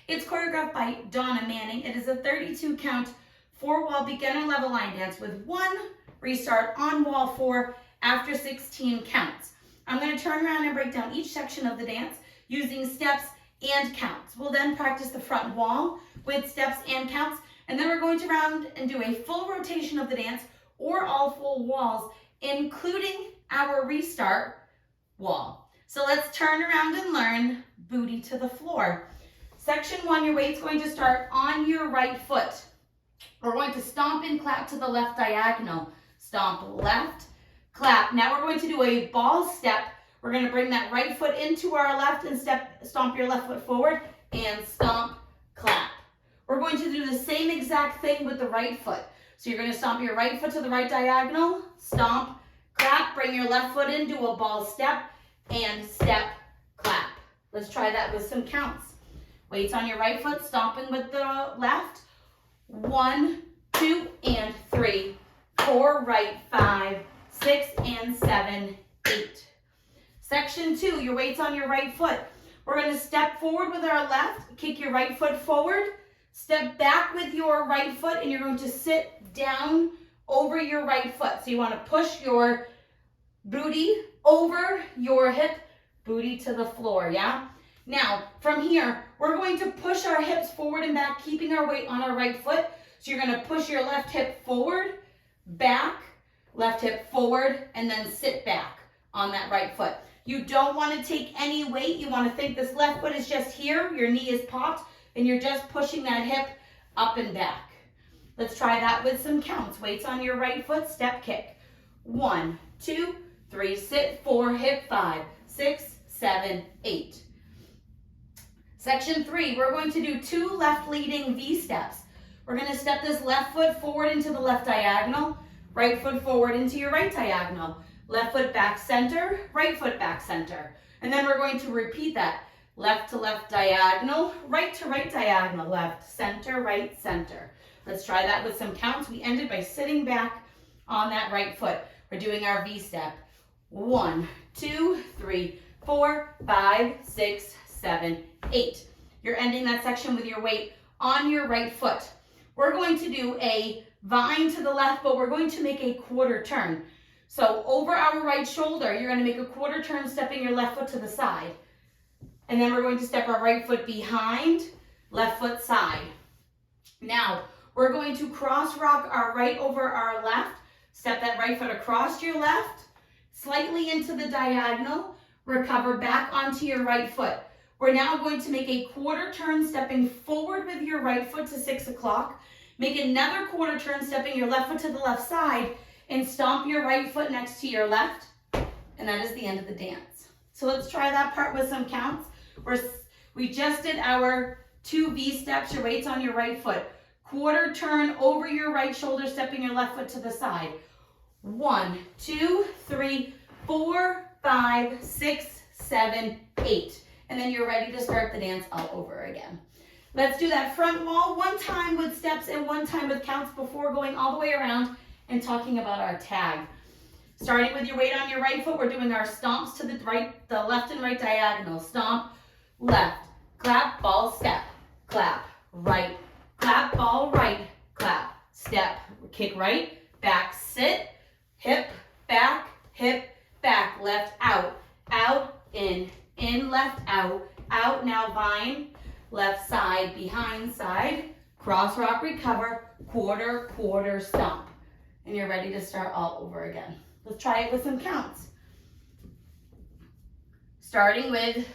It's choreographed by Donna Manning. It is a 32 count, 4-wall beginner level line dance with 1 restart on wall 4 after 16 counts. I'm going to turn around and break down each section of the dance using steps and counts. We'll then practice the front wall with steps and counts, and then we're going to round and do a full rotation of the dance or all full walls, including our restart wall. So let's turn around and learn booty to the floor. Section 1, your weight's going to start on your right foot. We're going to stomp and clap to the left diagonal. Stomp left, clap. Now we're going to do a ball step. We're going to bring that right foot into our left and stomp your left foot forward and stomp, clap. We're going to do the same exact thing with the right foot. So you're going to stomp your right foot to the right diagonal, stomp, clap, bring your left foot in, do a ball step, and step, clap. Let's try that with some counts. Weights on your right foot, stomping with the left. 1, 2, and 3, 4, right, 5, 6, and 7, 8. Section 2, your weight's on your right foot. We're going to step forward with our left, kick your right foot forward, step back with your right foot, and you're going to sit down over your right foot. So you want to push your booty over your hip, booty to the floor, yeah? Now, from here, we're going to push our hips forward and back, keeping our weight on our right foot. So you're going to push your left hip forward, back, left hip forward, and then sit back on that right foot. You don't want to take any weight. You want to think this left foot is just here, your knee is popped, and you're just pushing that hip up and back. Let's try that with some counts. Weights on your right foot, step kick. 1, 2, 3, sit, 4, hip, 5, 6, 7, 8. Section 3, we're going to do 2 left leading V steps. We're going to step this left foot forward into the left diagonal, right foot forward into your right diagonal, left foot back center, right foot back center. And then we're going to repeat that. Left to left diagonal, right to right diagonal, left, center, right, center. Let's try that with some counts. We ended by sitting back on that right foot. We're doing our V step. 1, 2, 3, 4, 5, 6, 7, 8. You're ending that section with your weight on your right foot. We're going to do a vine to the left, but we're going to make a quarter turn. So over our right shoulder, you're going to make a quarter turn, stepping your left foot to the side. And then we're going to step our right foot behind, left foot side. Now, we're going to cross rock our right over our left, step that right foot across your left, slightly into the diagonal, recover back onto your right foot. We're now going to make a quarter turn, stepping forward with your right foot to 6 o'clock. Make another quarter turn, stepping your left foot to the left side, and stomp your right foot next to your left. And that is the end of the dance. So let's try that part with some counts. We just did our 2 V steps, your weight's on your right foot. Quarter turn over your right shoulder, stepping your left foot to the side. 1, 2, 3, 4, 5, 6, 7, 8. And then you're ready to start the dance all over again. Let's do that front wall 1 time with steps and 1 time with counts before going all the way around and talking about our tag. Starting with your weight on your right foot, we're doing our stomps to the left and right diagonal. Stomp, left, clap, ball, step, clap, right, clap, ball, right, clap, step, kick right, back, sit, hip, back, left, out, in, left, out, now vine, left side, behind side, cross rock, recover, quarter, stomp. And you're ready to start all over again. Let's try it with some counts. Starting with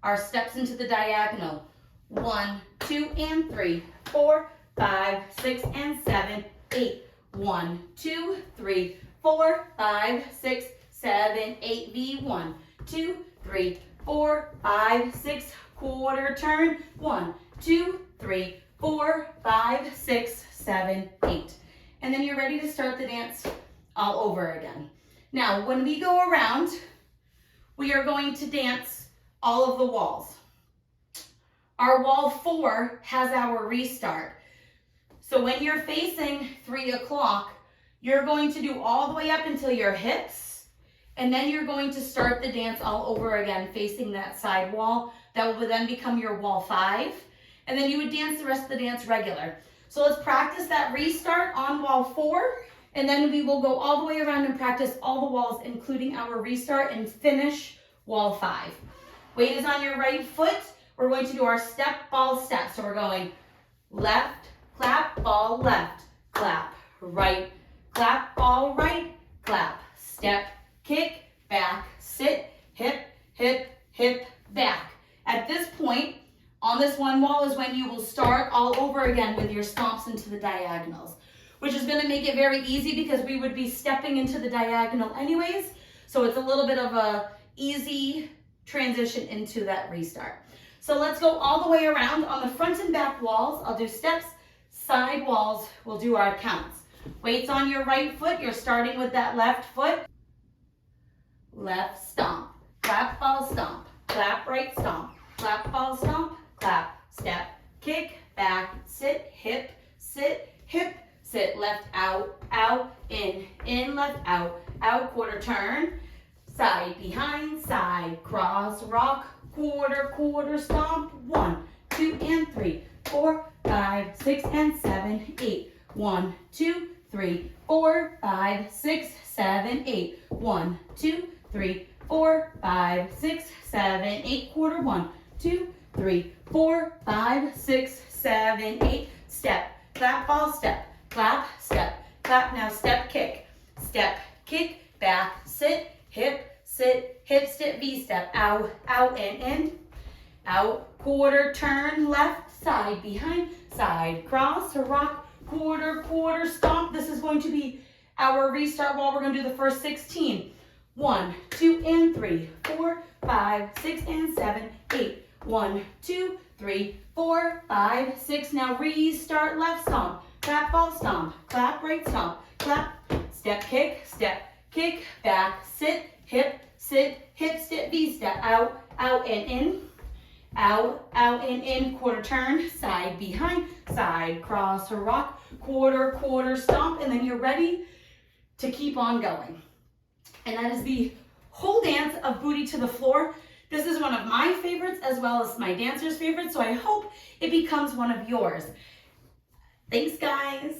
our steps into the diagonal. 1, 2, and 3, 4, 5, 6, and 7, 8. 1, 2, 3, 4, 5, 6, 7, 8, V. 1, 2, 3, 4, 5, 6, quarter turn. 1, 2, 3, 4, 5, 6, 7, 8. And then you're ready to start the dance all over again. Now, when we go around, we are going to dance all of the walls. Our wall 4 has our restart. So when you're facing 3 o'clock, you're going to do all the way up until your hips, and then you're going to start the dance all over again, facing that side wall. That will then become your wall 5, and then you would dance the rest of the dance regular. So let's practice that restart on wall 4, and then we will go all the way around and practice all the walls, including our restart, and finish wall 5. Weight is on your right foot. We're going to do our step, ball, step. So we're going left, clap, ball, left, clap, right, clap, ball, right, clap, step, kick, back, sit, hip, hip, hip, back. At this point, on this one wall is when you will start all over again with your stomps into the diagonals, which is going to make it very easy because we would be stepping into the diagonal anyways. So it's a little bit of a easy transition into that restart. So let's go all the way around. On the front and back walls, I'll do steps, side walls, we'll do our counts. Weights on your right foot, you're starting with that left foot. Left stomp, clap, ball, stomp, clap, right stomp, clap, ball, stomp, clap, step, kick, back, sit, hip, sit, left, out, out, in, left, out, quarter turn, side, behind, side, cross, rock, quarter, stomp, 1, 2, and 3, 4, 5, 6, and 7, 8, 1, 2, 3, 4, 5, 6, 7, 8, 1, 2, 3, 4, 5, 6, 7, 8, quarter, 1, 2, 3, 4, 5, 6, 7, 8, step, clap, ball, step, clap, now step, kick, back, sit, hip, step, V step, out, and in, out, quarter, turn, left, side, behind, side, cross, rock, quarter, stomp. This is going to be our restart wall. We're going to do the first 16. 1, 2, and 3, 4, 5, 6, and 7, 8. 1, 2, 3, 4, 5, 6. Now restart left stomp, clap, ball, stomp, clap, right stomp, clap, step, kick, back, sit, hip, step, V step, out, and in, out, and in, quarter turn, side, behind, side, cross, rock, quarter, stomp, and then you're ready to keep on going. And that is the whole dance of Booty to the Floor. This is one of my favorites as well as my dancers' favorites, so I hope it becomes one of yours. Thanks, guys.